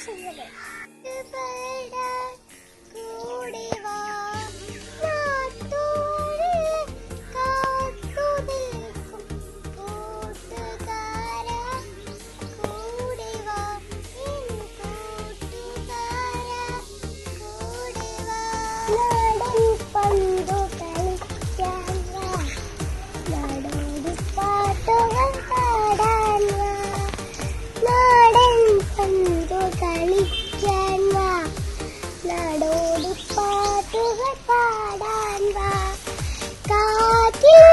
ചെയ്യല്. കളിക്കാൻ വാ, നാടോടി പാട്ടുകൾ പാടാൻ വാ. കാറ്റിൽ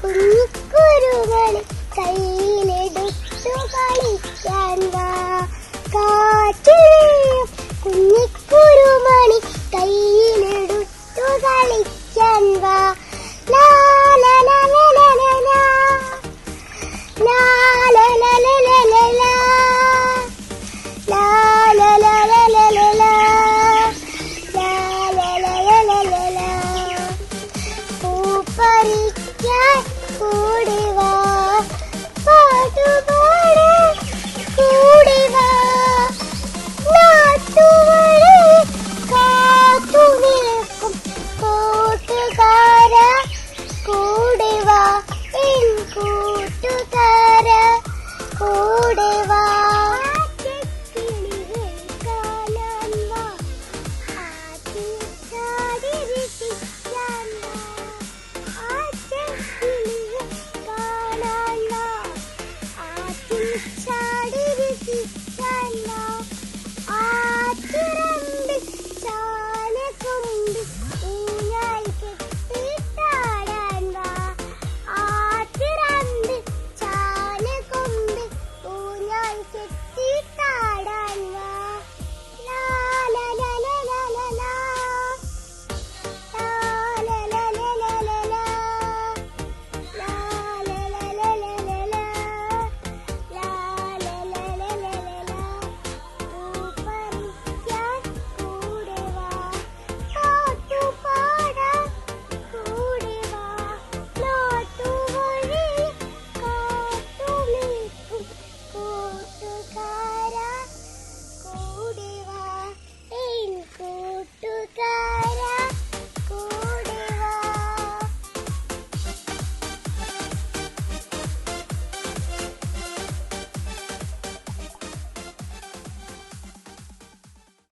കുഞ്ഞിക്കുരുകളി കയ്യിലെടുത്തു കളിക്കാൻ വാ. കാറ്റിൽ കുഞ്ഞിക്കുരുമണി കയ്യിലെടുത്തു കളിക്കാൻ വാ. ലാ ലാ ലാ ലാ ലാ ലാ ലാ ലാ ലാ ലാ ലാ ലാ ലാ. പൂപ്പറിക്കാൻ കൂടി വാ, പാട്ടുപാടാൻ കൂടി വാ. നാട്ടുവഴി കാത്തു നിൽക്കും കൂട്ടുകാരാ, കൂടി വാ എൻ കൂട്ടുകാരാ, കൂടി വാ. ൂഞ്ഞാൽ കെട്ടി